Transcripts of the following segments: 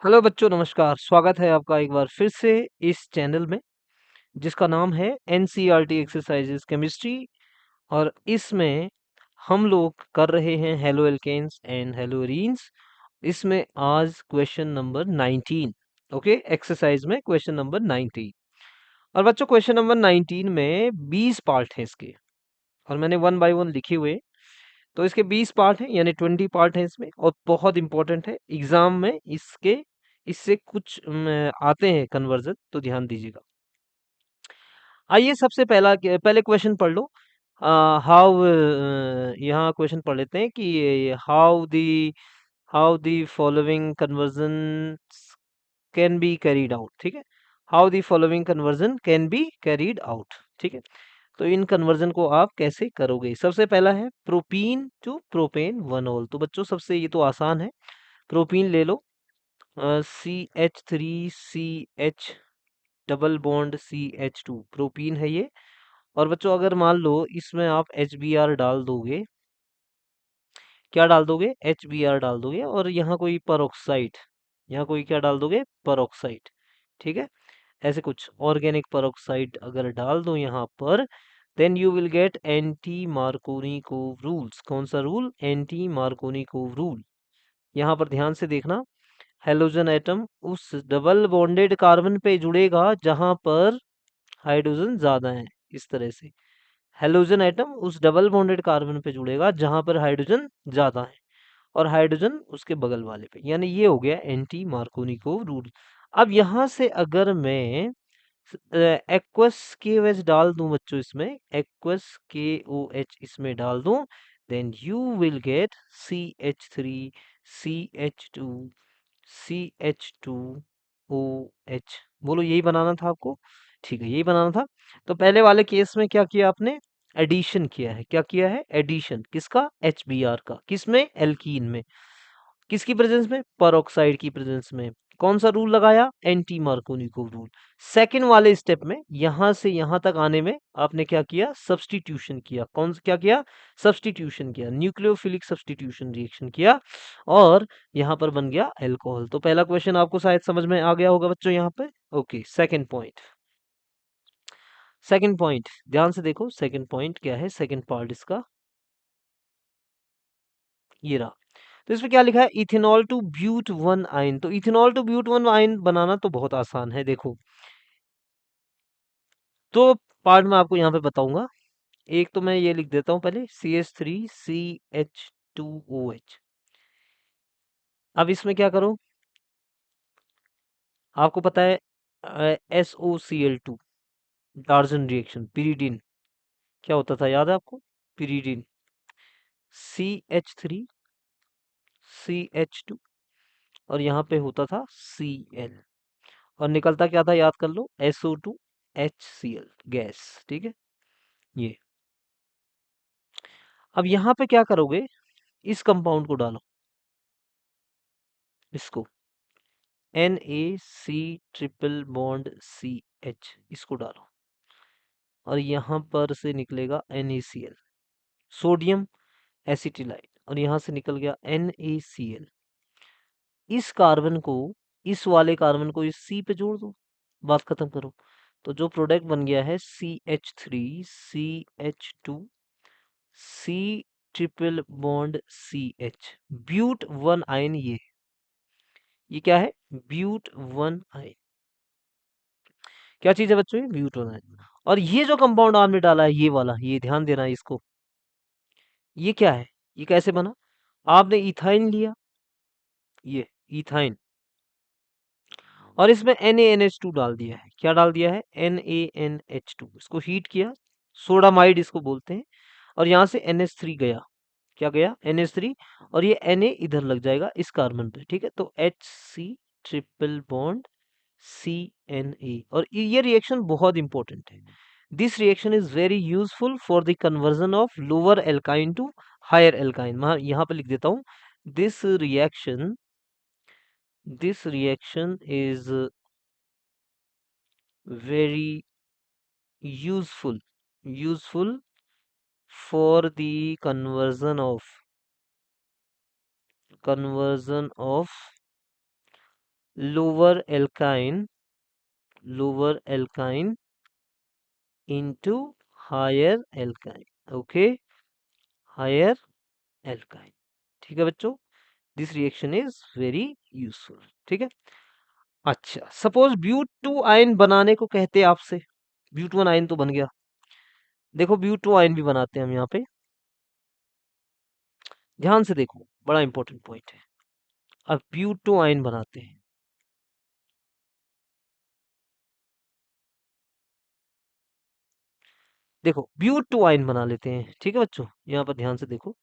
Hello बच्चों, नमस्कार। स्वागत है आपका एक बार फिर से इस चैनल में जिसका नाम है एनसीईआरटी एक्सरसाइजेस केमिस्ट्री। और इसमें हम लोग कर रहे हैं halo alkanes and halo arenes. इसमें आज क्वेश्चन नंबर 19। ओके, एक्सरसाइज में क्वेश्चन नंबर 19। और बच्चों, क्वेश्चन नंबर 19 में 20 पार्ट हैं इसके, और मैंने वन बाय वन लिखे हुए। तो इसके 20 पार्ट हैं, यानी 20 पार्ट हैं इसमें, और बहुत इंपॉर्टेंट है एग्जाम में। इससे कुछ आते हैं कन्वर्जन, तो ध्यान दीजिएगा। आइए, सबसे पहले क्वेश्चन पढ़ लो। हाउ यहाँ क्वेश्चन पढ़ लेते हैं कि how the following conversion can be carried out. ठीक है, how the following conversion can be carried out. ठीक है, तो इन कन्वर्जन को आप कैसे करोगे। सबसे पहला है प्रोपीन टू प्रोपेन 1 ऑल। तो बच्चों, सबसे ये तो आसान है। प्रोपीन ले लो, CH3CH double bond CH2, propene है ये। और बच्चों, अगर मान लो इसमें आप HBr डाल दोगे, क्या डाल दोगे, HBr डाल दोगे, और यहाँ कोई परऑक्साइड, यहाँ कोई क्या डाल दोगे, परऑक्साइड। ठीक है, ऐसे कुछ ऑर्गेनिक परऑक्साइड अगर डाल दो यहाँ पर, then you will get anti Markovnikov rules. कौन सा रूल, एंटी मार्कोनिकोव रूल। यहाँ पर ध्यान से देखना, हेलोजन एटम उस डबल बॉन्डेड कार्बन पे जुड़ेगा जहां पर हाइड्रोजन ज्यादा है। इस तरह से हेलोजन एटम उस डबल बॉन्डेड कार्बन पे जुड़ेगा जहां पर हाइड्रोजन ज्यादा है, और हाइड्रोजन उसके बगल वाले पे, यानी ये हो गया एंटी मार्कोनिकोव रूल। अब यहां से अगर मैं एक्वस के ओ एच डाल दूं बच्चों, इसमें एक्वस के ओ एच इसमें डाल दूं, then you will gate CH3CH2 CH2OH। बोलो, यही बनाना था आपको। ठीक है, यही बनाना था। तो पहले वाले केस में क्या किया आपने, एडिशन किया है। क्या किया है, एडिशन। किसका, HBr का। किसमें, एल्कीन में। किसकी प्रेजेंस में, परऑक्साइड की प्रेजेंस में। कौन सा रूल लगाया, एंटी मार्कोनिकोव रूल। सेकंड वाले स्टेप में यहां से यहां तक आने में आपने क्या किया, सब्स्टिट्यूशन किया। क्या किया, सब्स्टिट्यूशन किया, न्यूक्लियोफिलिक सब्स्टिट्यूशन रिएक्शन किया, और यहां पर बन गया अल्कोहल। तो पहला क्वेश्चन आपको शायद समझ में आ गया होगा बच्चों यहाँ पे। Okay, second point. Second point ध्यान से देखो, सेकंड पॉइंट क्या है, सेकंड पार्ट इसका ये रहा। तो इसमें क्या लिखा है, ethanol to but one ene. तो ethanol to but one ene बनाना तो बहुत आसान है। देखो, तो पार्ट में आपको यहाँ पे बताऊंगा। एक तो मैं ये लिख देता हूँ पहले, CH3CH2OH। अब इसमें क्या करो, आपको पता है SOCl2, डार्जन रिएक्शन, पिरीडिन। क्या होता था, याद है आपको, पिरीडिन। CH3CH2, और यहाँ पे होता था Cl, और निकलता क्या था, याद कर लो, SO2HCl गैस। ठीक है, ये। अब यहाँ पे क्या करोगे, इस कंपाउंड को डालो, इसको NaC ट्रिपल बॉन्ड CH, इसको डालो, और यहाँ पर से निकलेगा NaCl, सोडियम एसिटिलाइट, और यहाँ से निकल गया NaCl। इस कार्बन को, इस वाले कार्बन को इस C पे जोड़ दो, बात खत्म करो। तो जो प्रोडक्ट बन गया है CH3CH2 C triple bond CH, but one yne. ये क्या है, ब्यूट वन आयन। क्या चीज है बच्चों, ये ब्यूट वन आयन। और ये जो कंपाउंड आपने डाला है, ये वाला, ये ध्यान देना है इसको, ये क्या है, ये कैसे बना। आपने इथाइन लिया, ये इथाइन, और इसमें NaNH2 डाल दिया है। क्या डाल दिया है, NaNH2। इसको हीट किया, सोडामाइड इसको बोलते हैं, और यहाँ से NH3 गया। क्या गया, NH3, और ये Na इधर लग जाएगा इस कार्बन पे। ठीक है, तो HC ट्रिपल बॉन्ड CNA। और ये रिएक्शन बहुत इंपॉर्टेंट है। This reaction is very useful for the conversion of lower alkyne to higher alkyne. मैं यहाँ पे लिख देता हूँ, this reaction is very useful for the conversion of lower alkyne into higher alkyne. Okay, higher alkyne. ठीक है बच्चों, this reaction is very useful. ठीक है, अच्छा सपोज ब्यूट टू आयन बनाने को कहते हैं आपसे, ब्यूट वन आयन तो बन गया। देखो ब्यूट टू आयन भी बनाते हैं हम यहाँ पे, ध्यान से देखो, बड़ा इंपॉर्टेंट पॉइंट है। अब ब्यूट टू आयन बनाते हैं, देखो ब्यूट टू आयन बना लेते हैं। ठीक है बच्चों, यहाँ पर ध्यान से देखो,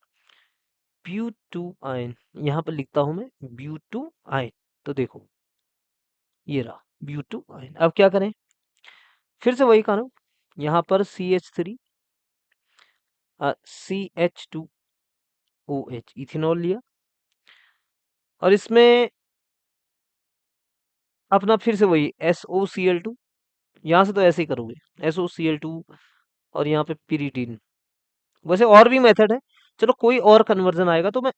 ब्यूट टू आयन, यहाँ पर लिखता हूं मैं ब्यूट टू आयन। तो देखो ये रहा ब्यूट टू आयन। अब क्या करें, फिर से वही करो, यहाँ पर CH3 CH2OH इथेनॉल लिया, और इसमें अपना फिर से वही SOCl2, यहाँ से तो ऐसे ही करोगे SOCl2, और यहाँ पे pyridine। वैसे और भी मेथड है, चलो कोई और कन्वर्जन आएगा तो मैं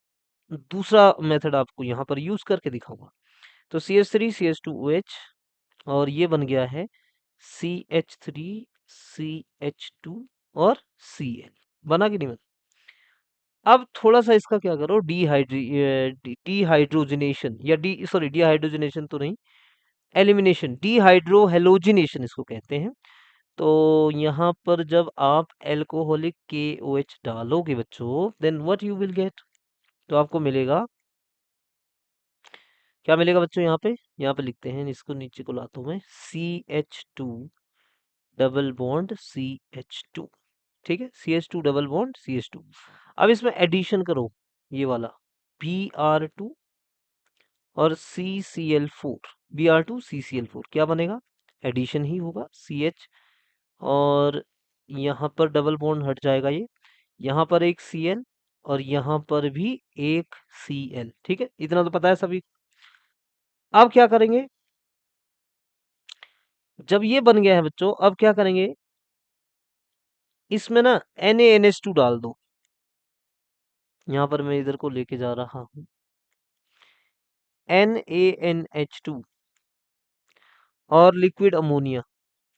दूसरा मेथड आपको यहाँ पर यूज करके दिखाऊंगा। तो CH3 CH2OH, और ये बन गया है CH3 CH2 और Cl। बना कि नहीं बना? अब थोड़ा सा इसका क्या करो, डिहाइड्रोजनेशन, या डिहाइड्रोजनेशन तो नहीं, एलिमिनेशन, डिहाइड्रो हेलोजिनेशन इसको कहते हैं। तो यहाँ पर जब आप एल्कोहलिक KOH डालोगे बच्चों, then what you will get, तो आपको मिलेगा, क्या मिलेगा बच्चों, यहाँ पे लिखते हैं, इसको नीचे को लाता हूं मैं, CH2 डबल बॉन्ड CH2। ठीक है, CH2 डबल बॉन्ड CH2। अब इसमें एडिशन करो, ये वाला Br2 और CCl4, Br2 CCl4, क्या बनेगा, एडिशन ही होगा, CH, और यहाँ पर डबल बॉन्ड हट जाएगा, ये यहाँ पर एक Cl, और यहाँ पर भी एक Cl। ठीक है, इतना तो पता है सभी। अब क्या करेंगे, जब ये बन गया है बच्चों, अब क्या करेंगे, इसमें ना NaNH2 डाल दो, यहाँ पर मैं इधर को लेके जा रहा हूँ, NaNH2 और लिक्विड अमोनिया,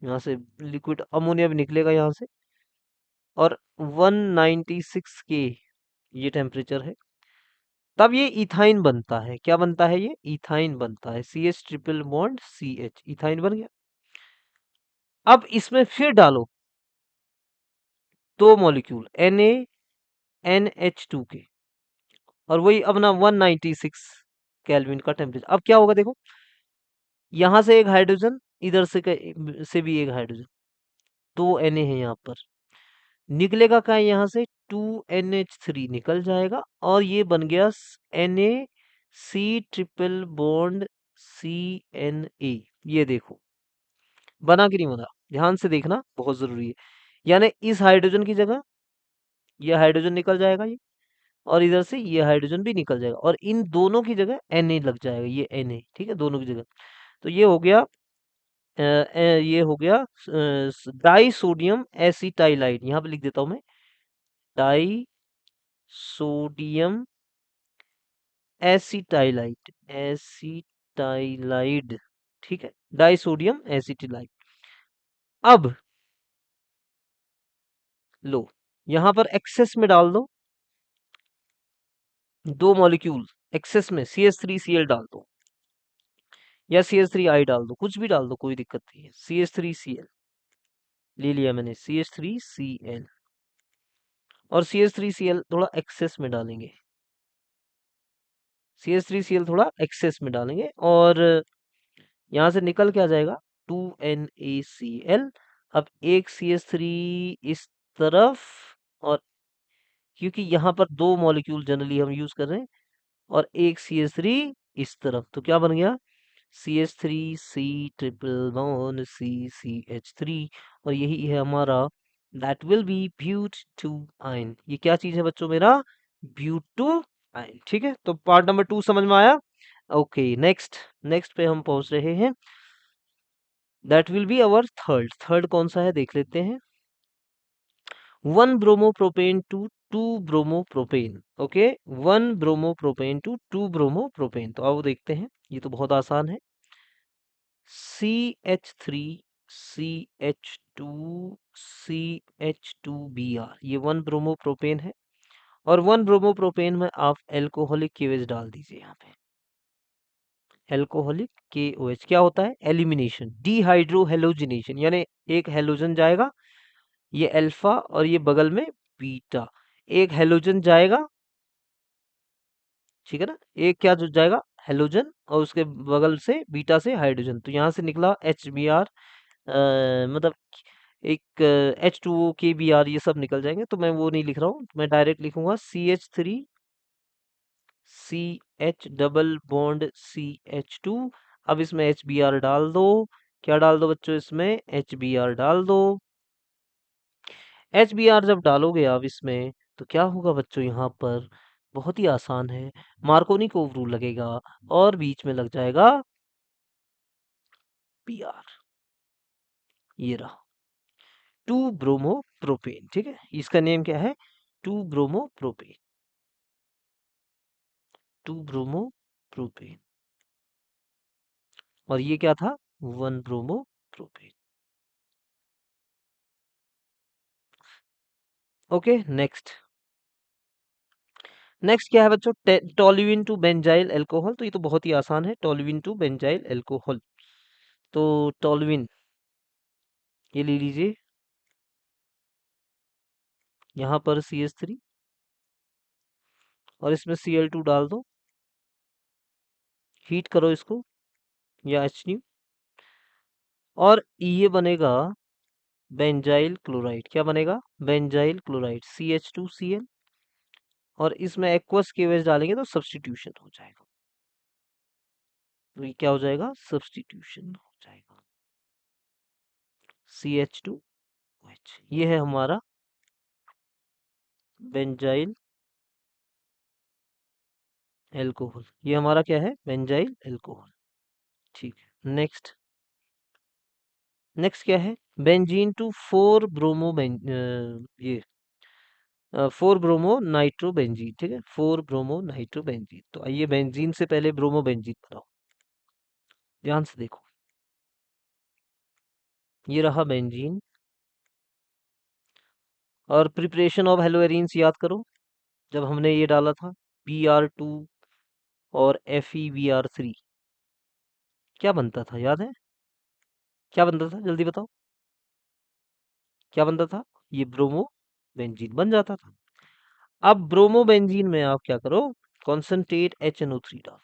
यहाँ से लिक्विड अमोनिया भी निकलेगा यहाँ से, और 196 के ये टेम्परेचर है, तब ये इथाइन बनता है। क्या बनता है, ये इथाइन बनता है, CH triple bond CH, ethyne बन गया। अब इसमें फिर डालो दो मॉलिक्यूल NaNH2 के, और वही अपना 196 केल्विन का टेम्परेचर। अब क्या होगा देखो, यहाँ से एक हाइड्रोजन, इधर से भी एक हाइड्रोजन, दो Na है यहाँ पर, निकलेगा क्या है, यहाँ से 2NH3 निकल जाएगा, और ये बन गया NaC ट्रिपल बॉन्ड CNA। ये देखो बना कि नहीं बना, ध्यान से देखना, बहुत जरूरी है। यानी इस हाइड्रोजन की जगह ये हाइड्रोजन निकल जाएगा, ये, और इधर से ये हाइड्रोजन भी निकल जाएगा, और इन दोनों की जगह Na लग जाएगा, ये Na। ठीक है, दोनों की जगह। तो ये हो गया ये हो गया डाई सोडियम एसिटाइलाइड, यहाँ पे लिख देता हूं मैं, डाई सोडियम एसिटाइलाइड। ठीक है, डाई सोडियम एसिटाइलाइड। अब लो, यहाँ पर एक्सेस में डाल दो दो मॉलिक्यूल, एक्सेस में CH3Cl डाल दो, या CH3I डाल दो, कुछ भी डाल दो, कोई दिक्कत नहीं है। CH3Cl ले लिया मैंने, CH3Cl, और CH3Cl थोड़ा एक्सेस में डालेंगे, CH3Cl थोड़ा एक्सेस में डालेंगे, और यहाँ से निकल क्या जाएगा, 2NaCl। अब एक CH3 इस तरफ, और क्योंकि यहाँ पर दो मॉलिक्यूल जनरली हम यूज कर रहे हैं, और एक CH3 इस तरफ, तो क्या बन गया, CH3C ट्रिपल बॉन्ड CCH3, और यही है हमारा, that will be but two yne. ये क्या चीज है बच्चों, मेरा ब्यूट टू आयन। ठीक है, तो पार्ट नंबर 2 समझ में आया। ओके, नेक्स्ट पे हम पहुंच रहे हैं, that will be our third कौन सा है देख लेते हैं, 1 bromopropane to 2 bromopropane. Okay, 1 bromopropane to 2 bromopropane, तो आओ देखते हैं, ये तो बहुत आसान है। CH3CH2CH2Br, ये 1 ब्रोमोप्रोपेन है। और 1 ब्रोमोप्रोपेन में आप एल्कोहलिक KOH डाल दीजिए यहाँ पे। एल्कोहलिक KOH क्या होता है? एलिमिनेशन, डिहाइड्रो हेलोजिनेशन, यानी एक हेलोजन जाएगा, ये अल्फा और ये बगल में बीटा, एक हेलोजन जाएगा, ठीक है ना, एक क्या जो जाएगा? हेलोजन, और उसके बगल से बीटा से हाइड्रोजन, तो यहाँ से निकला HBr, मतलब एक H2O KBr, ये सब निकल जाएंगे, तो मैं वो नहीं लिख रहा हूँ, मैं डायरेक्ट लिखूंगा CH3CH डबल बॉन्ड CH2। अब इसमें HBr डाल दो। क्या डाल दो बच्चों? इसमें HBr डाल दो। HBr जब डालोगे आप इसमें, तो क्या होगा बच्चों? यहाँ पर बहुत ही आसान है, मार्कोनी को रूल लगेगा और बीच में लग जाएगा Br, ये रहा 2 ब्रोमोप्रोपेन। ठीक है, इसका नेम क्या है? 2 ब्रोमोप्रोपेन, 2 ब्रोमोप्रोपेन। और ये क्या था? 1 ब्रोमोप्रोपेन। Okay, next. नेक्स्ट क्या है बच्चों? Toluene to benzyl alcohol. तो ये तो बहुत ही आसान है, टोल्यूइन टू बेंजाइल अल्कोहल। तो टोल्यूइन ये ले लीजिए, यहाँ पर CH3 और इसमें Cl2 डाल दो, हीट करो इसको, या HNu, और ये बनेगा बेंजाइल क्लोराइड। क्या बनेगा? बेंजाइल क्लोराइड, CH2Cl, और इसमें एक्वस KOH डालेंगे तो सब्स्टिट्यूशन हो जाएगा। तो ये क्या हो जाएगा? सब्स्टिट्यूशन हो जाएगा, CH2OH। ये है हमारा बेंजाइल एल्कोहल, ये हमारा क्या है? Benzyl alcohol. ठीक है, नेक्स्ट। नेक्स्ट क्या है? बेंजीन टू 4 ब्रोमो ये 4 ब्रोमो नाइट्रो बेंजीन। ठीक है, 4 ब्रोमो नाइट्रो बेंजीन। तो आइए बेंजीन से पहले ब्रोमो बेंजीन बनाओ, ध्यान से देखो। ये रहा बेंजीन, और प्रिपरेशन ऑफ हेलोएरिन्स याद करो, जब हमने ये डाला था Br2 और FeBr3, क्या बनता था? याद है? क्या बनता था? जल्दी बताओ, क्या बनता था? ये ब्रोमो बेंजीन बन जाता था। अब ब्रोमो बेंजीन में आप क्या करो? कॉन्सेंट्रेट HNO3 डाल,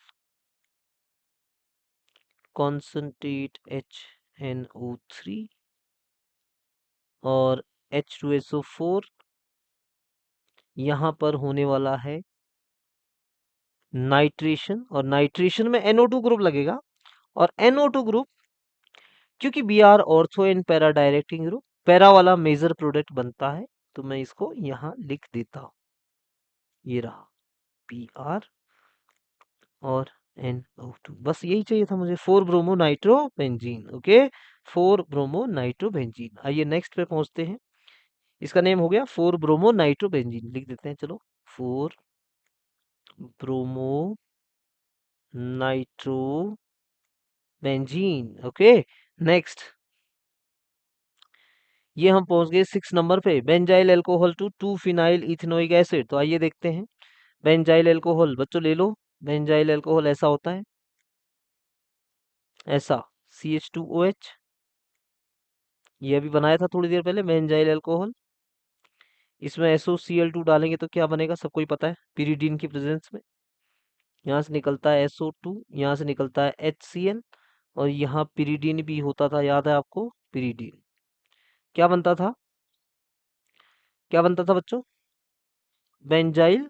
कॉन्सेंट्रेट HNO3 और H2SO4, यहाँ पर होने वाला है नाइट्रेशन, और नाइट्रेशन में NO2 ग्रुप लगेगा, और NO2 ग्रुप, क्योंकि Br ortho and para directing group, para वाला मेजर प्रोडक्ट बनता है, तो मैं इसको यहाँ लिख देता हूँ, ये रहा Br और NO2, बस यही चाहिए था मुझे, 4 bromo nitro benzene. Okay, 4 bromo nitro benzene. आइए नेक्स्ट पे पहुंचते हैं। इसका नेम हो गया 4 ब्रोमो नाइट्रो बेंजीन, लिख देते हैं, चलो, 4 bromo nitro benzene. Okay, next. ये हम पहुंच गए 6 नंबर पे, benzyl alcohol to 2 phenyl ethanoic acid. तो आइए देखते हैं, बेंजाइल अल्कोहल बच्चों ले लो। बेंजाइल अल्कोहल ऐसा होता है, ऐसा CH2OH, ये अभी बनाया था थोड़ी देर पहले, बेंजाइल अल्कोहल। इसमें SOCl2 डालेंगे तो क्या बनेगा? सबको ही पता है, पिरीडीन की प्रेजेंस में। यहाँ से निकलता है SO2, यहाँ से निकलता है HCl, और यहाँ पिरीडीन भी होता था, याद है आपको? पिरीडीन क्या बनता था? क्या बनता था बच्चों? Benzyl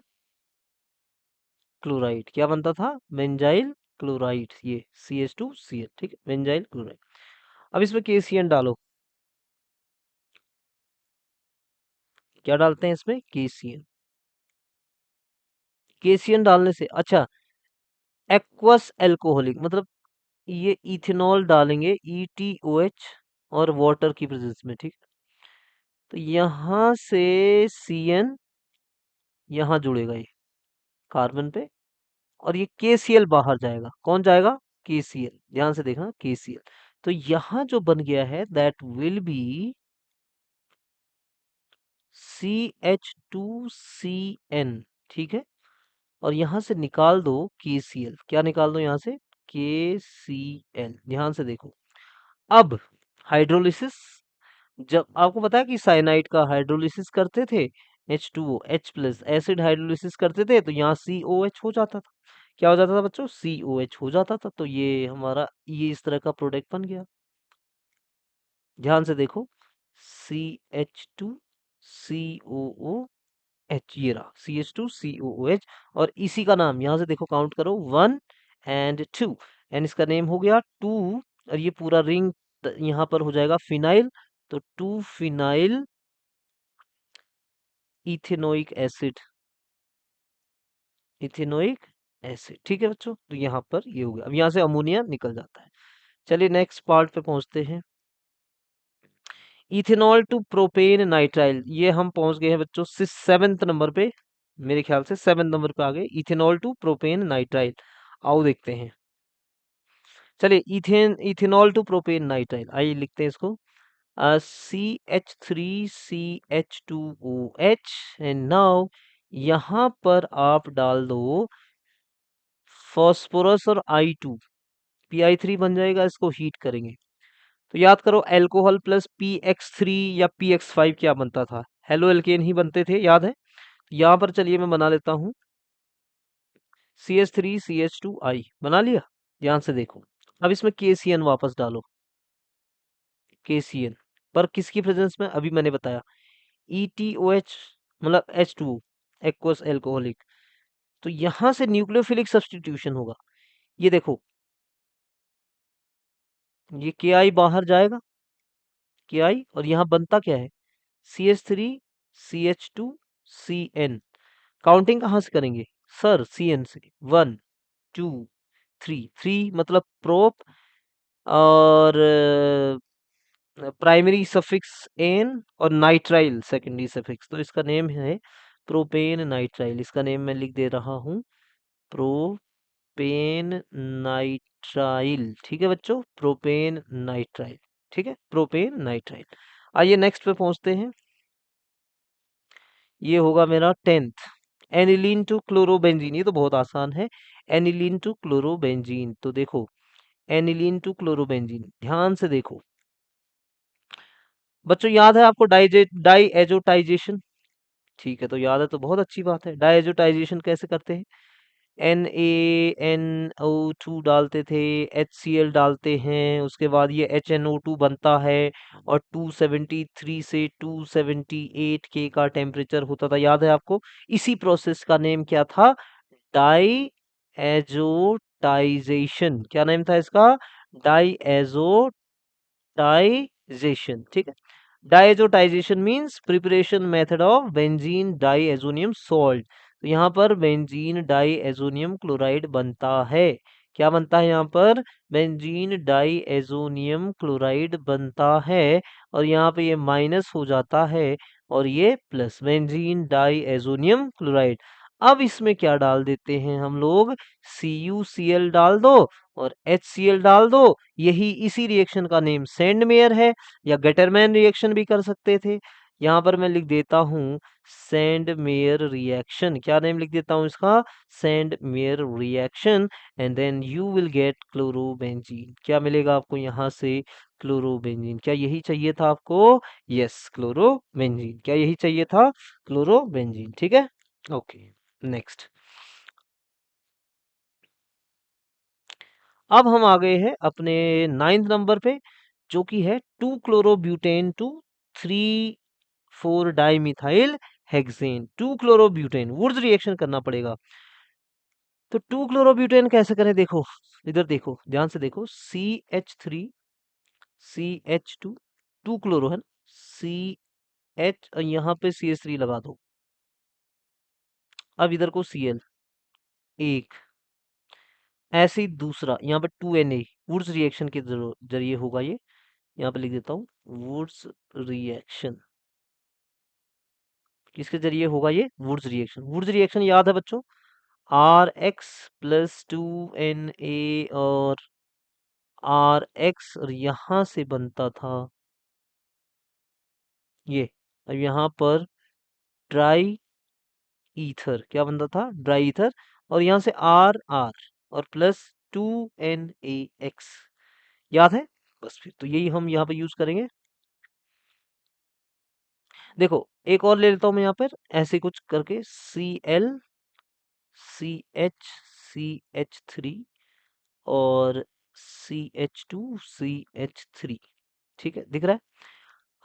chloride. क्या बनता था? बेंजाइल क्लोराइड, ये CH2Cl। ठीक है, बेंजाइल क्लोराइड। अब इसमें KCN डालो। क्या डालते हैं इसमें? KCN। KCN डालने से, अच्छा, एक्वस एल्कोहलिक, मतलब ये इथेनॉल डालेंगे, ETOH, और वाटर की प्रेजेंस में। ठीक, तो यहाँ से CN यहाँ जुड़ेगा, ये कार्बन पे, और ये KCl बाहर जाएगा। कौन जाएगा? KCl, ध्यान से देखना, KCl। तो यहां जो बन गया है दैट विल बी CH2CN, ठीक है। और यहां से निकाल दो KCl, क्या निकाल दो यहां से, KCl। ध्यान से देखो, अब हाइड्रोलिसिस, जब आपको पता है कि साइनाइड का हाइड्रोलिसिस करते थे, H2O H plus acid hydrolysis करते थे तो यहाँ COH हो जाता था। क्या हो जाता था बच्चों, COH हो जाता था। तो ये हमारा ये इस तरह का प्रोडक्ट बन गया। ध्यान से देखो, CH2COOH, ये रहा CH2COOH। और इसी का नाम यहाँ से देखो, काउंट करो 1 एंड 2, एंड इसका नेम हो गया 2। और ये पूरा रिंग यहाँ पर हो जाएगा फिनाइल, तो 2 phenyl ethanoic acid, ethanoic acid, ठीक है बच्चों। तो यहाँ पर ये हो गया। अब यहाँ से अमोनिया निकल जाता है। चलिए नेक्स्ट पार्ट पे पहुंचते हैं। इथेनॉल टू प्रोपेन नाइट्राइल, ये हम पहुंच गए हैं बच्चों 7th नंबर पे, मेरे ख्याल से 7th नंबर पे आ गए। इथेनॉल टू प्रोपेन नाइट्राइल, आओ देखते हैं। चलिए इथेनॉल टू प्रोपेन नाइट्राइल, आइए लिखते हैं इसको। CH3CH2OH, एंड नाउ यहाँ पर आप डाल दो फॉस्फोरस और I2, PI3 बन जाएगा, इसको हीट करेंगे। तो याद करो, अल्कोहल प्लस PX3 या PX5 क्या बनता था, हेलो एल्केन ही बनते थे, याद है। यहाँ पर चलिए मैं बना लेता हूँ, CH3CH2I बना लिया। ध्यान से देखो, अब इसमें KCN वापस डालो, KCN पर किसकी प्रेजेंस में, अभी मैंने बताया ETOH, मतलब H2O, एक्वस एल्कोहलिक। तो यहां से न्यूक्लियोफिलिक सब्स्टिट्यूशन होगा। ये देखो, ये KI बाहर जाएगा, KI, और यहाँ बनता क्या है, CH3CH2CN। काउंटिंग कहाँ से करेंगे सर, CN से, 1 2 3, 3 मतलब प्रोप, और प्राइमरी सफिक्स एन, और नाइट्राइल सेकेंडरी सफिक्स, तो इसका नेम है प्रोपेन नाइट्राइल। इसका नेम मैं लिख दे रहा हूँ, प्रोपेन नाइट्राइल, ठीक है बच्चों, प्रोपेन नाइट्राइल, ठीक है, प्रोपेन नाइट्राइल। आइए नेक्स्ट पे पहुंचते हैं, ये होगा मेरा 10th। एनिलीन टू क्लोरोबेंजीन, ये तो बहुत आसान है, एनिलीन टू क्लोरोबेंजीन। तो देखो, एनिलीन टू क्लोरोबेंजीन, ध्यान से देखो बच्चों, याद है आपको डाइएजोटाइजेशन, ठीक है, तो याद है तो बहुत अच्छी बात है। डाइएजोटाइजेशन कैसे करते हैं, NaNO2 डालते थे, HCl डालते हैं, उसके बाद ये HNO2 बनता है, और 273 से 278 के का टेम्परेचर होता था, याद है आपको। इसी प्रोसेस का नेम क्या था, डाइएजोटाइजेशन। क्या नेम था इसका, डाइएजोटाइजेशन, ठीक है। Diazotisation means preparation method of benzene diazonium salt. तो यहाँ पर बेंजीन डाइएजोनियम क्लोराइड बनता है। क्या बनता है यहाँ पर, बेंजीन डाइएजोनियम क्लोराइड बनता है, और यहाँ पे ये माइनस हो जाता है, और ये प्लस, बेंजीन डाइएजोनियम क्लोराइड। अब इसमें क्या डाल देते हैं हम लोग, CuCl डाल दो और HCl डाल दो। यही इसी रिएक्शन का नेम सेंडमेयर है, या गेटरमैन रिएक्शन भी कर सकते थे। यहाँ पर मैं लिख देता हूँ सेंडमेयर रिएक्शन। क्या नेम लिख देता हूँ इसका, Sandmeyer reaction, and then you will get chlorobenzene. क्या मिलेगा आपको यहाँ से, क्लोरोबेंजीन। क्या यही चाहिए था आपको, यस, क्लोरोबेंजीन। क्या यही चाहिए था, क्लोरोबेंजीन, ठीक है। Okay, next. अब हम आ गए हैं अपने 9th नंबर पे, जो कि है 2 chlorobutane to 3 4 dimethyl hexane. 2 chlorobutane, Wurtz reaction करना पड़ेगा। तो 2 क्लोरोब्यूटेन कैसे करें, देखो इधर देखो, ध्यान से देखो, CH3CH2, 2 क्लोरो है ना, CH, यहाँ पे CH3 लगा दो। अब इधर को Cl, एक, ऐसे ही दूसरा, यहाँ पे 2Na, वुड्स रिएक्शन के जरिए होगा ये। यहाँ पे लिख देता हूँ वुड्स रिएक्शन, किसके जरिए होगा ये, वुड्स रिएक्शन। वुड्स रिएक्शन याद है बच्चों, RX + 2Na और RX और यहाँ से बनता था ये। अब यहाँ पर ड्राई ईथर, क्या बनता था? Dry ether. और यहाँ से RR और प्लस 2NaX, याद है? बस फिर तो यही हम यहाँ पे यूज करेंगे। देखो एक और ले लेता हूँ मैं यहाँ पर, ऐसे कुछ करके Cl CH और CH2CH3। ठीक है, दिख रहा है?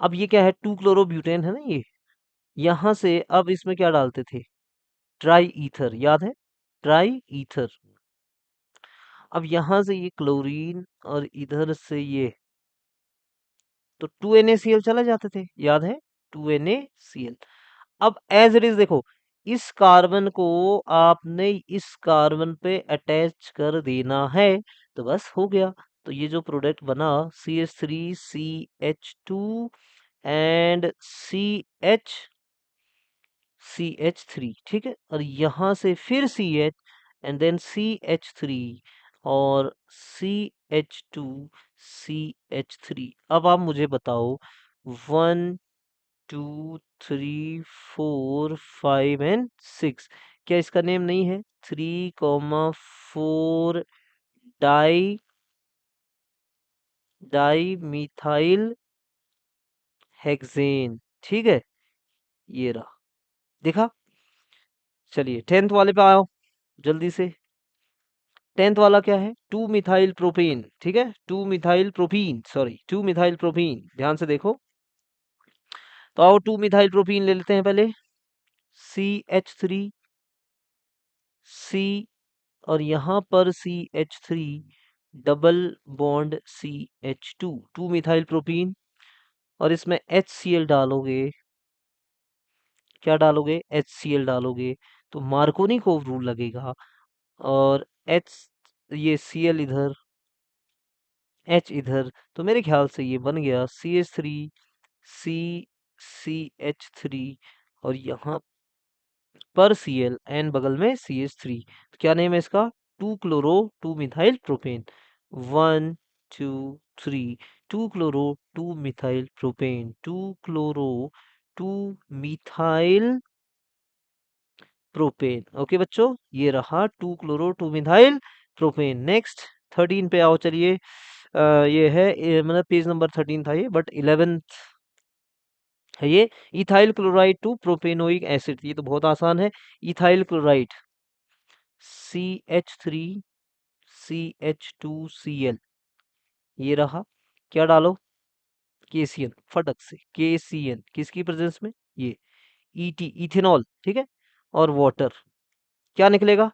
अब ये क्या है? 2 क्लोरोब्यूटेन है ना ये। यहाँ से अब इसमें क्या डालते थे? ट्राई ईथर, याद है? Try ether. अब यहाँ से ये क्लोरीन और इधर से ये, तो 2NaCl चला जाते थे, याद है? 2NaCl। अब एज इट इज देखो, इस कार्बन को आपने इस कार्बन पे अटैच कर देना है, तो बस हो गया। तो ये जो प्रोडक्ट बना CH3CH2 एंड CH, ठीक है। और यहाँ से फिर CH एंड देन CH3 और CH2CH3। अब आप मुझे बताओ, 1 2 3 4 5 एंड 6, क्या इसका नेम नहीं है? 3,4 डाई मिथाइल हेक्सेन। ठीक है, ये रहा, देखा? चलिए 10th वाले पे आओ जल्दी से। 10th वाला क्या है? 2 मिथाइल प्रोपेन। ठीक है, 2 methyl propene, sorry 2 methyl propene, ध्यान से देखो। तो आओ 2 मिथाइल प्रोपीन ले लेते हैं पहले। CH3 C और यहाँ पर CH3 double bond CH2, 2 methyl propene. और इसमें HCl डालोगे, क्या डालोगे? HCl डालोगे तो मार्कोनिकोव रूल लगेगा। और H, ये Cl इधर, H इधर, तो मेरे ख्याल से ये बन गया CH3CCH3 और यहाँ पर Cl एन बगल में CH3। तो क्या नेम है इसका? 2 chloro 2 methyl propane. 1 2 3, 2 chloro 2 methyl propane, 2 chloro 2 methyl propane. Okay बच्चों, ये रहा 2 क्लोरो 2 मिथाइल प्रोपेन। नेक्स्ट 13 पे आओ, चलिए। ये है मतलब पेज नंबर 13 था ये, बट 11th है ये। Ethyl chloride to propanoic acid, ये तो बहुत आसान है। इथाइल क्लोराइड CH3CH2Cl, ये रहा। क्या डालो? KCl, फटक से KCl, किसकी प्रेजेंस में? ये इथेनॉल, ठीक है। और वाटर, क्या निकलेगा?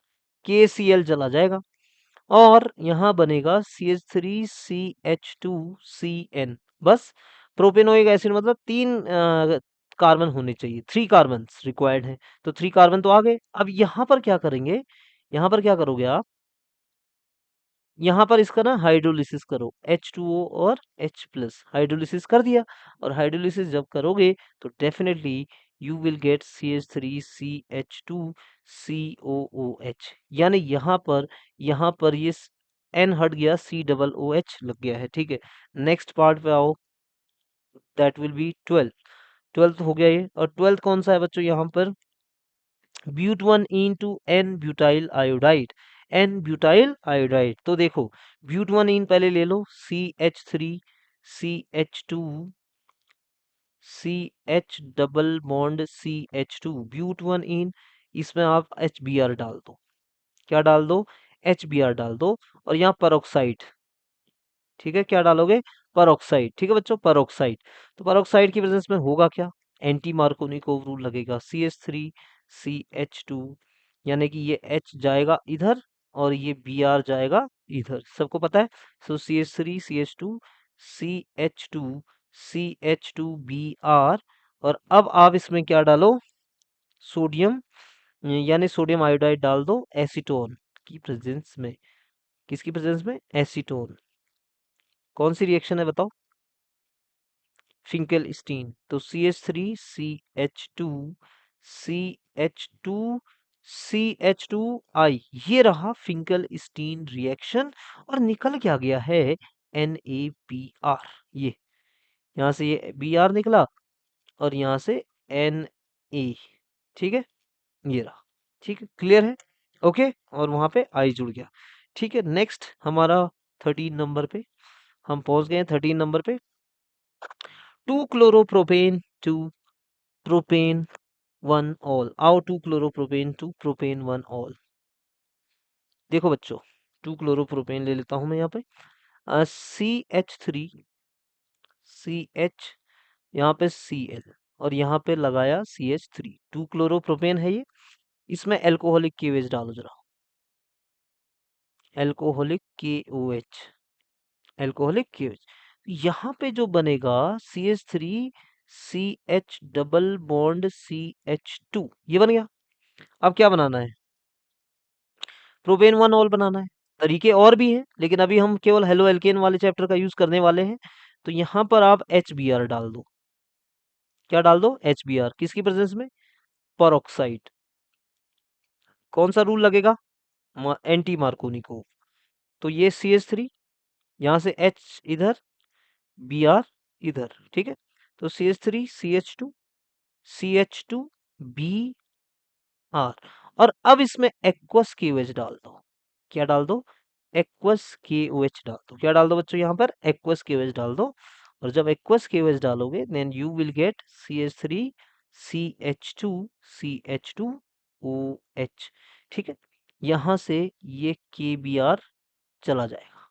KCl चला जाएगा और यहाँ बनेगा CH3CH2CN। बस, प्रोपेनोइक एसिड मतलब 3 कार्बन होने चाहिए, 3 कार्बन रिक्वायर्ड है, तो 3 कार्बन तो आ गए। अब यहाँ पर क्या करेंगे? यहाँ पर क्या करोगे आप? यहाँ पर इसका ना हाइड्रोलिसिस करो, H2O और H प्लस, हाइड्रोलिसिस कर दिया। और हाइड्रोलिसिस जब करोगे तो definitely you will gate CH3CH2COOH, यानी यहाँ पर ये N हट गया, COOH लग गया है। ठीक है, नेक्स्ट पार्ट पे आओ, दैट विल बी 12th हो गया ये। और 12th कौन सा है बच्चों? यहाँ पर but 1 into N butyl iodide, N butyl iodide. तो देखो, ब्यूट 1 इन पहले ले लो, CH3CH2 CH double bond CH2, but 1 ene, इसमें आप HBr डाल दो। क्या डाल दो? HBr डाल दो। और यहाँ परऑक्साइड, ठीक है, क्या डालोगे? परऑक्साइड। ठीक है बच्चों, परऑक्साइड। तो परऑक्साइड की प्रेजेंस में होगा क्या? एंटी मार्कोनिकोव रूल लगेगा, CH3CH2, यानी कि ये H जाएगा इधर और ये Br जाएगा इधर, सबको पता है। सो CH3CH2CH2Br। और अब आप इसमें क्या डालो? सोडियम, यानी सोडियम आयोडाइड डाल दो एसीटोन की प्रेजेंस में। किसकी प्रेजेंस में? एसीटोन। कौन सी रिएक्शन है बताओ? फिंकेलस्टीन। तो CH3CH2CH2I, ये रहा फिंकेलस्टीन रिएक्शन। और निकल क्या गया है? NaBr, ये यहाँ से ये Br निकला और यहाँ से Na, ठीक है, ये रहा, ठीक है, क्लियर है, ओके, और वहां पे आई जुड़ गया, ठीक है। नेक्स्ट हमारा 13 नंबर पे हम पहुंच गए हैं, 13 नंबर पे 2 क्लोरोप्रोपेन टू प्रोपेन 1 ऑल, आओ 2 क्लोरोप्रोपेन टू प्रोपेन 1 ऑल। देखो बच्चों, 2 क्लोरोप्रोपेन ले लेता हूं मैं यहाँ पे, CH3 CH, यहाँ पे Cl और यहाँ पे लगाया CH3, 2 क्लोरोप्रोपेन है ये, इसमें एल्कोहलिक केवेज डालो जरा, एल्कोहलिक KOH, एल्कोहलिक केवेज। यहाँ पे जो बनेगा CH3 CH double bond CH2, ये बन गया। अब क्या बनाना है, प्रोपेन 1 ऑल बनाना है। तरीके और भी हैं लेकिन अभी हम केवल हेलो एल्केन वाले चैप्टर का यूज करने वाले हैं। तो यहाँ पर आप HBr डाल दो, क्या डाल दो, HBr, किसकी प्रेजेंस में, परऑक्साइड। कौन सा रूल लगेगा, एंटी मार्कोनी को। तो ये CH3, यहाँ से H इधर, Br इधर, ठीक है। तो CH3 CH2 Br, और अब इसमें एक्वस KOH डाल दो, क्या डाल दो, एक्वस KOH डाल दो। क्या डाल दो बच्चों, यहाँ पर एक्वस KOH डाल दो। और जब एक्वस KOH डालोगे then you will get CH3 CH2 OH, ठीक है। यहाँ से ये KBr चला जाएगा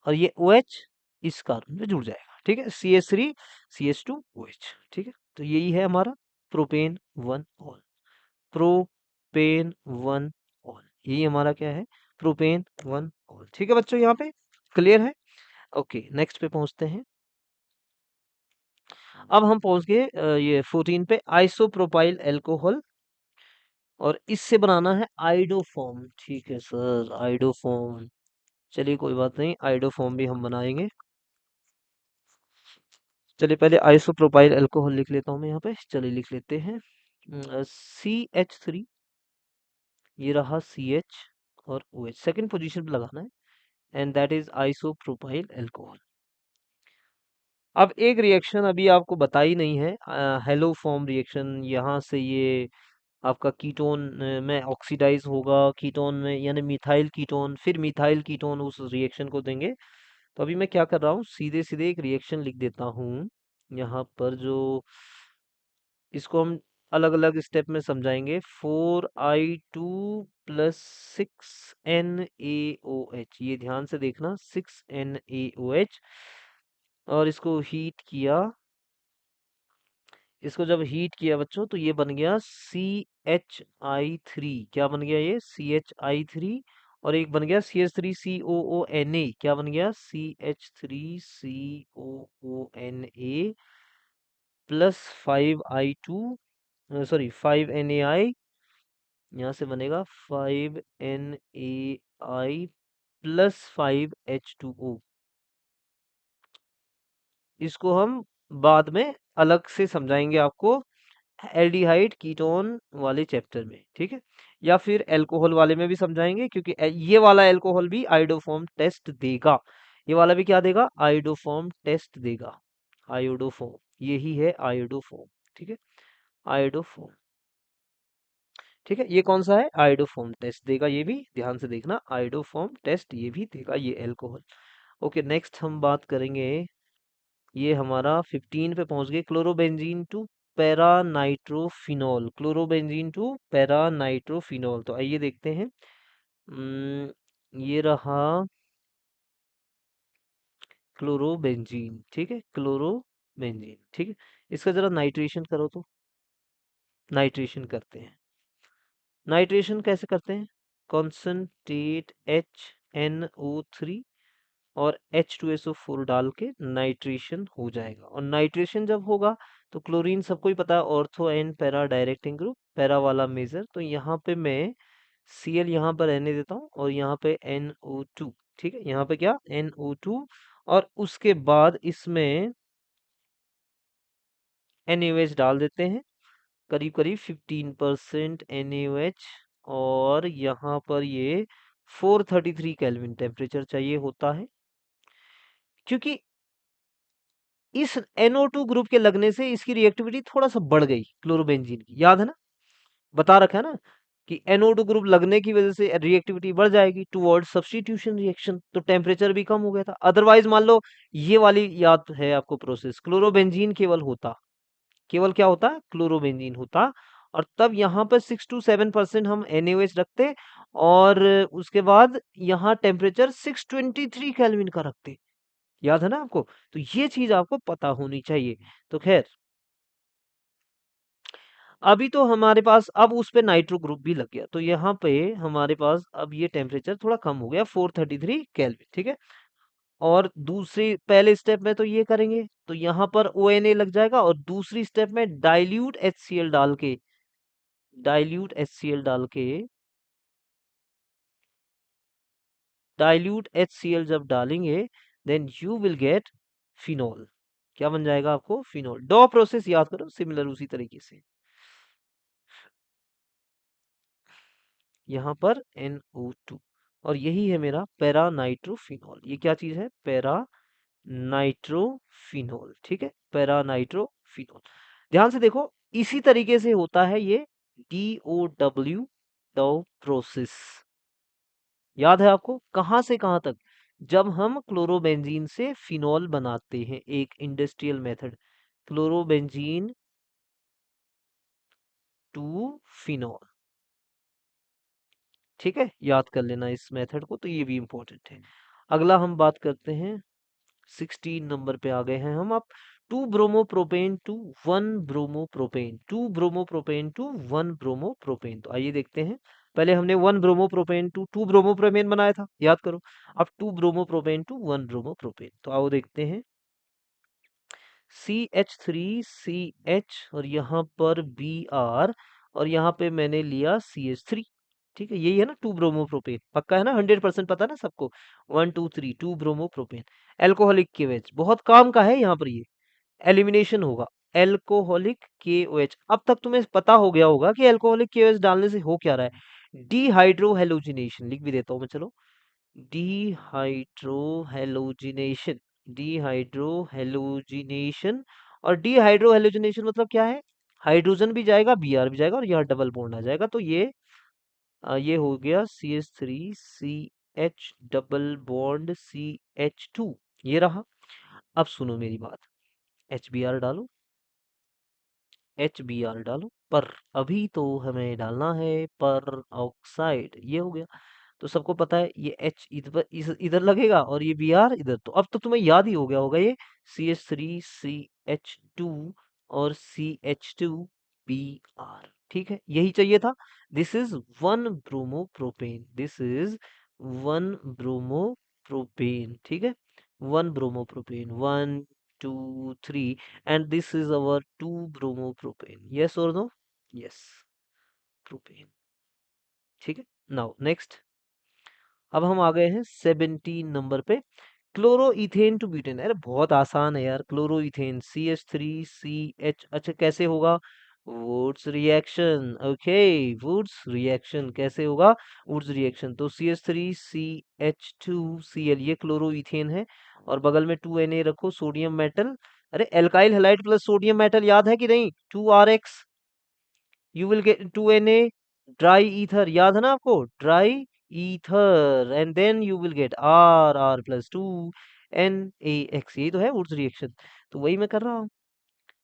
और ये OH इस कार्बन में जुड़ जाएगा, ठीक है, CH3 CH2 OH, ठीक है। तो यही है हमारा प्रोपेन 1 ऑल, प्रोपेन 1 ऑल, यही हमारा क्या है, प्रोपेन 1 ऑल, ठीक है बच्चों, यहाँ पे क्लियर है। ओके, नेक्स्ट पे पहुंचते हैं। अब हम पहुंच गए ये 14 पे, आइसोप्रोपाइल एल्कोहल, और इससे बनाना है आइडोफॉर्म, ठीक है सर, आइडोफॉर्म, चलिए कोई बात नहीं, आइडोफॉर्म भी हम बनाएंगे। चलिए पहले आइसोप्रोपाइल अल्कोहल लिख लेता हूँ मैं यहाँ पे, चलिए लिख लेते हैं CH3, ये रहा CH और OH, सेकंड पोजीशन पे लगाना है, and that is isopropyl alcohol. अब एक रिएक्शन अभी आपको बताई नहीं है, हेलो फॉर्म रिएक्शन, यहाँ से ये आपका कीटोन में ऑक्सीडाइज होगा, कीटोन में यानी मिथाइल कीटोन, फिर मिथाइल कीटोन उस रिएक्शन को देंगे। तो अभी मैं क्या कर रहा हूँ, सीधे सीधे एक रिएक्शन लिख देता हूँ यहाँ पर, जो इसको हम अलग अलग स्टेप में समझाएंगे। 4I2 प्लस 6NaOH, ये ध्यान से देखना, 6NaOH, और इसको हीट किया, इसको जब हीट किया बच्चों तो ये बन गया CHI3, क्या बन गया ये, CHI3, और एक बन गया CH3COONA, क्या बन गया, CH3COONA plus 5I2, sorry 5NaI, यहाँ से बनेगा 5NaI प्लस 5H2O। इसको हम बाद में अलग से समझाएंगे आपको एल्डिहाइड कीटोन वाले चैप्टर में, ठीक है, या फिर अल्कोहल वाले में भी समझाएंगे, क्योंकि ये वाला अल्कोहल भी आयोडोफॉर्म टेस्ट देगा, ये वाला भी क्या देगा, आयोडोफॉर्म टेस्ट देगा, आयोडोफॉर्म, यही है आयोडोफॉर्म, ठीक है, आयोडोफॉर्म, ठीक है। ये कौन सा है, आयोडोफॉर्म टेस्ट देगा, ये भी ध्यान से देखना, आयोडोफॉर्म टेस्ट ये भी देगा, ये अल्कोहल। ओके, नेक्स्ट हम बात करेंगे, ये हमारा 15 पे पहुंच गए, chlorobenzene to para nitrophenol, chlorobenzene to para nitrophenol. तो आइए देखते हैं, ये रहा क्लोरोबेंजीन, ठीक है, क्लोरोबेंजीन, ठीक है। इसका जरा नाइट्रेशन करो, तो नाइट्रेशन करते हैं, नाइट्रेशन कैसे करते हैं, कॉन्सेंट्रेट HNO3 और H2SO4 डाल के नाइट्रेशन हो जाएगा। और नाइट्रेशन जब होगा तो क्लोरीन सबको ही पता है, ortho and para directing group, para वाला मेजर, तो यहाँ पे मैं Cl यहाँ पर रहने देता हूँ और यहाँ पे NO2, ठीक है, यहाँ पे क्या, NO2, और उसके बाद इसमें NaOH डाल देते हैं, करीब करीब 15% NaOH, और यहाँ पर ये 433 केल्विन टेम्परेचर चाहिए होता है, क्योंकि इस NO2 ग्रुप के लगने से इसकी रिएक्टिविटी थोड़ा सा बढ़ गई क्लोरोबेंजीन की, याद है ना, बता रखा है ना कि NO2 ग्रुप लगने की वजह से रिएक्टिविटी बढ़ जाएगी टुवर्ड सब्स्टिट्यूशन रिएक्शन, तो टेम्परेचर भी कम हो गया था। अदरवाइज मान लो ये वाली याद है आपको प्रोसेस, क्लोरोबेंजीन केवल क्या होता, क्लोरोबेंजीन होता, और तब यहाँ पर 6 to 7% हम NaOH रखते, और उसके बाद यहाँ टेम्परेचर 623 केल्विन का रखते, याद है ना आपको। तो ये चीज आपको पता होनी चाहिए। तो खैर, अभी तो हमारे पास अब उस पे नाइट्रो ग्रुप भी लग गया, तो यहाँ पे हमारे पास अब ये टेम्परेचर थोड़ा कम हो गया, 433 केल्विन, ठीक है। और दूसरी पहले स्टेप में तो ये करेंगे, तो यहाँ पर ONA लग जाएगा, और दूसरी स्टेप में डाइल्यूट HCl जब डालेंगे, then you will get phenol. क्या बन जाएगा आपको, फिनॉल। डॉ प्रोसेस याद करो, सिमिलर उसी तरीके से। यहाँ पर NO2, और यही है मेरा पैरा नाइट्रोफिनॉल। ये क्या चीज है, पैरा नाइट्रोफिनॉल, ठीक है, पैरा नाइट्रोफिनॉल। ध्यान से देखो, इसी तरीके से होता है ये DOW, डॉ प्रोसेस। याद है आपको, कहां से कहां तक, जब हम क्लोरोबेंजीन से फिनॉल बनाते हैं, एक industrial method, chlorobenzene to phenol, ठीक है, याद कर लेना इस मेथड को, तो ये भी इंपॉर्टेंट है। अगला हम बात करते हैं, 16 नंबर पे आ गए हैं हम। अब 2 bromopropane to 1 bromopropane, 2 bromopropane to 1 bromopropane. तो आइए देखते हैं, पहले हमने 1 ब्रोमोप्रोपेन टू 2 ब्रोमोप्रोपेन बनाया था, याद करो। अब 2 ब्रोमोप्रोपेन टू 1 ब्रोमोप्रोपेन, तो आओ देखते हैं। CH3CH, और यहाँ पर Br, और यहाँ पे मैंने लिया CH3, ठीक है, यही है ना 2 ब्रोमोप्रोपेन, पक्का है ना, 100% पता है ना सबको। 1 2 3 2 ब्रोमोप्रोपेन, एल्कोहलिक केवेज, बहुत काम का है यहाँ पर, ये एलिमिनेशन होगा, एल्कोहलिक KOH। अब तक तुम्हें पता हो गया होगा कि एल्कोहलिक KOH डालने से हो क्या रहा है, डिहाइड्रोहेलोजिनेशन, लिख भी देता हूँ मैं, चलो, डिहाइड्रोहेलोजिनेशन, डिहाइड्रोहेलोजिनेशन। और डिहाइड्रोहेलोजिनेशन मतलब क्या है, हाइड्रोजन भी जाएगा, Br भी जाएगा, और यहाँ डबल बॉन्ड आ जाएगा, तो ये हो गया CH3CH डबल बॉन्ड CH2, ये रहा। अब सुनो मेरी बात, HBr डालो, HBr डालो, पर अभी तो हमें डालना है पर ऑक्साइड, ये हो गया। तो सबको पता है ये H इधर इधर लगेगा, और ये Br इधर, तो अब तो तुम्हें याद ही हो गया होगा, ये CH3CH2 और CH2Br, ठीक है, यही चाहिए था। This is 1 bromopropane, this is 1 bromopropane, ठीक है, 1 bromopropane, 1 2 3, and this is our 2 bromopropane, yes or no, yes, propane, ठीक है। नाउ नेक्स्ट, अब हम आ गए हैं 17 नंबर पे, क्लोरो इथेन टू ब्यूटेन। अरे बहुत आसान है यार, क्लोरो इथेन CH3CH, अच्छा कैसे होगा, Wurtz reaction, okay, Wurtz reaction कैसे होगा, वुड्स रिएक्शन, तो CH3CH2Cl, ये क्लोरो इथेन है, और बगल में 2Na रखो, सोडियम मेटल, अरे alkyl halide plus sodium metal, याद है कि नहीं, 2RX, you will get 2Na, dry ether, याद है ना आपको, dry ether, and then you will get R plus 2NaX, यही तो है वुड्स रिएक्शन, तो वही मैं कर रहा हूँ।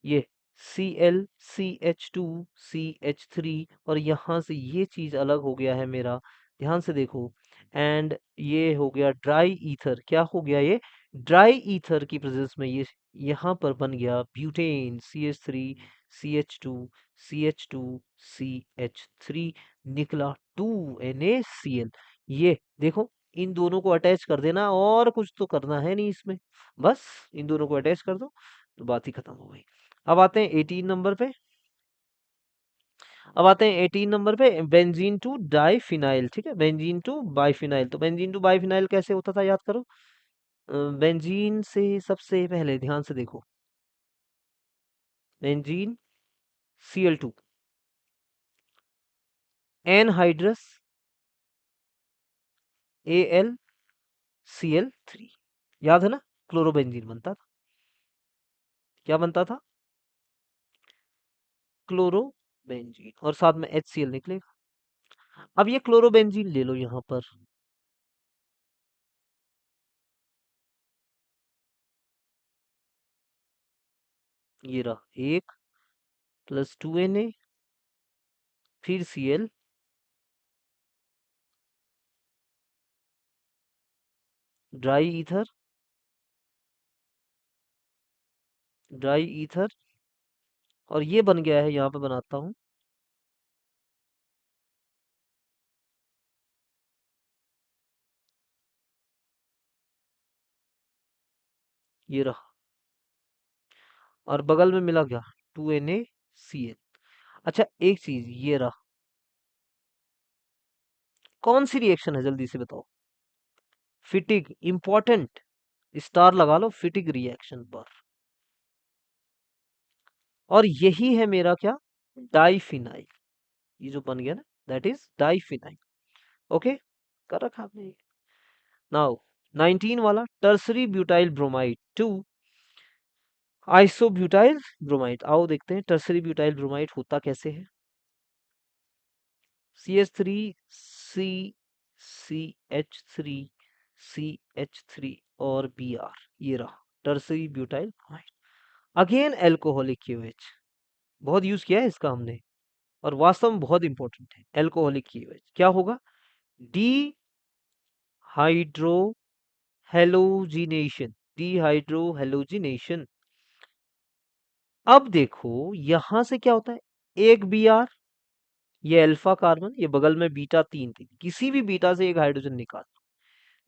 ये ClCH2CH3, और यहाँ से ये चीज अलग हो गया है मेरा, ध्यान से देखो, एंड ये हो गया ड्राई ईथर, क्या हो गया, ये ड्राई ईथर की प्रेजेंस में ये यहाँ पर बन गया ब्यूटेन, CH3CH2CH2CH3, निकला 2NaCl। ये देखो, इन दोनों को अटैच कर देना, और कुछ तो करना है नहीं इसमें, बस इन दोनों को अटैच कर दो, तो बात ही खत्म हो गई। अब आते हैं 18 नंबर पे, बेंजीन टू डाइफिनाइल, ठीक है, बेंजीन टू बाइफिनाइल। तो बेंजीन टू बाइफिनाइल कैसे होता था, याद करो। बेंजीन से सबसे पहले ध्यान से देखो, बेंजीन Cl2, एनहाइड्रस AlCl3, याद है ना, क्लोरोबेंजीन बनता था। क्या बनता था? क्लोरोबेंजीन, और साथ में HCl निकलेगा। अब ये क्लोरोबेंजीन ले लो यहाँ पर, ये रहा 1 + 2Na, फिर Cl, dry ether, dry ether, और ये बन गया है, यहाँ पे बनाता हूँ, ये रहा, और बगल में मिला क्या? 2NaCl। अच्छा एक चीज ये रहा, कौन सी रिएक्शन है जल्दी से बताओ? फिटिक, इंपॉर्टेंट, स्टार लगा लो फिटिक रिएक्शन पर। और यही है मेरा क्या? डाइफिनाइल। ये जो बन गया ना, दैट इज डाइफिनाइल। ओके, कर रखा आपने। नाउ 19 वाला, tertiary butyl bromide to isobutyl bromide. आओ देखते हैं टर्सरी ब्यूटाइल ब्रोमाइड होता कैसे है। CH3CCH3CH3 और Br, ये रहा tertiary butyl bromide. Again alcoholic KOH, बहुत यूज किया है इसका हमने, और वास्तव में बहुत इंपॉर्टेंट है। एल्कोहलिक KOH क्या होगा? D hydro halogenation, dehydrohalogenation. अब देखो यहां से क्या होता है, एक Br, ये अल्फा कार्बन, ये बगल में बीटा 3 थी, किसी भी बीटा से एक हाइड्रोजन निकाल,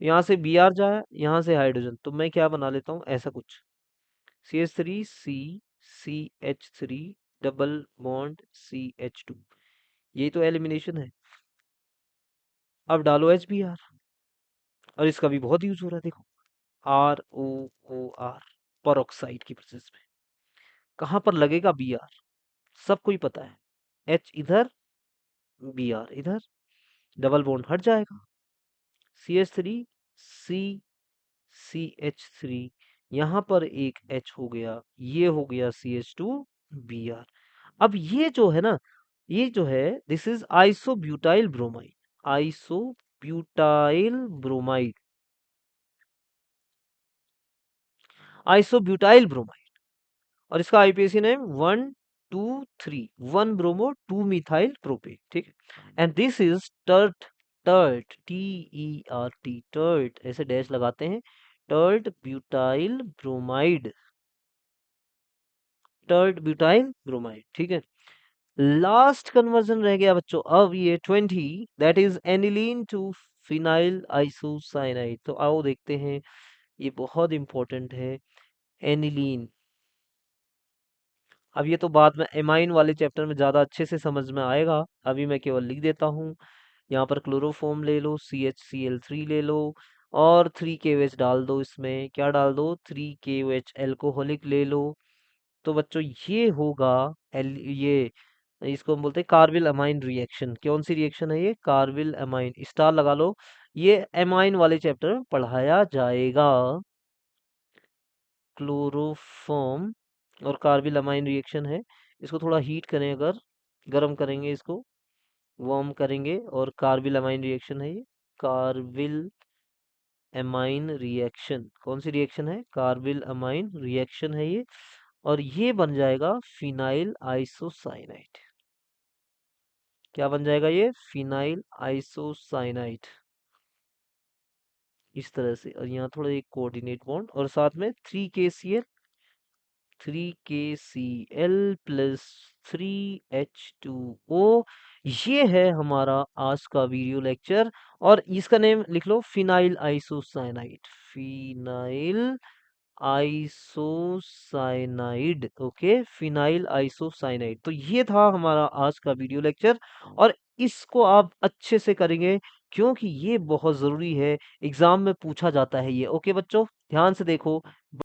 यहाँ से Br जाए, यहाँ से हाइड्रोजन, तो मैं क्या बना लेता हूँ ऐसा कुछ, CH3CCH3 डबल बॉन्ड CH2। यही तो एलिमिनेशन है। अब डालो HBr, और इसका भी बहुत यूज हो रहा है, देखो ROOR, परऑक्साइड की प्रोसेस में। कहाँ पर लगेगा Br? सबको ही पता है, H इधर, Br इधर, डबल बॉन्ड हट जाएगा, CH3CCH3, यहाँ पर एक H हो गया, ये हो गया CH2Br। अब ये जो है ना, ये जो है, this is isobutyl bromide, isobutyl bromide, isobutyl bromide. और इसका IUPAC name 1 2 3, 1 bromo 2 methyl propane, ठीक है। And this is tert, tert TERT, tert ऐसे डैश लगाते हैं, tert butyl bromide, tert butyl bromide, ठीक है। लास्ट कन्वर्जन रह गया बच्चों, अब ये 20, that is aniline to phenyl isocyanide. तो आओ देखते हैं, ये बहुत इंपॉर्टेंट है, एनिलीन। अब ये तो बाद में एमाइन वाले चैप्टर में ज्यादा अच्छे से समझ में आएगा, अभी मैं केवल लिख देता हूँ। यहाँ पर क्लोरोफॉर्म ले लो, CHCl3 ले लो, और 3KOH डाल दो, इसमें क्या डाल दो, 3KOH एल्कोहलिक ले लो। तो बच्चों ये होगा ये, इसको हम बोलते हैं कार्बिल अमाइन रिएक्शन। कौन सी रिएक्शन है ये? कार्बिल अमाइन, स्टार लगा लो, ये एमाइन वाले चैप्टर में पढ़ाया जाएगा। क्लोरोफॉर्म और कार्बिल अमाइन रिएक्शन है, इसको थोड़ा हीट करें, अगर गर्म करेंगे, इसको वार्म करेंगे, और कार्बिल अमाइन रिएक्शन है ये, कार्बिल अमाइन रिएक्शन। कौन सी रिएक्शन है? कार्बिल अमाइन रिएक्शन है ये, और ये बन जाएगा फिनाइल आइसोसाइनाइड। क्या बन जाएगा ये? फिनाइल आइसोसाइनाइड, इस तरह से। और यहाँ थोड़ा एक कोऑर्डिनेट बॉन्ड, और साथ में 3KCl, 3KCl प्लस 3H2O। ये है हमारा आज का वीडियो लेक्चर, और इसका नेम लिख लो, phenyl isocyanide, phenyl isocyanide. Okay, phenyl isocyanide. तो ये था हमारा आज का वीडियो लेक्चर, और इसको आप अच्छे से करेंगे, क्योंकि ये बहुत जरूरी है, एग्जाम में पूछा जाता है ये। ओके बच्चों, ध्यान से देखो।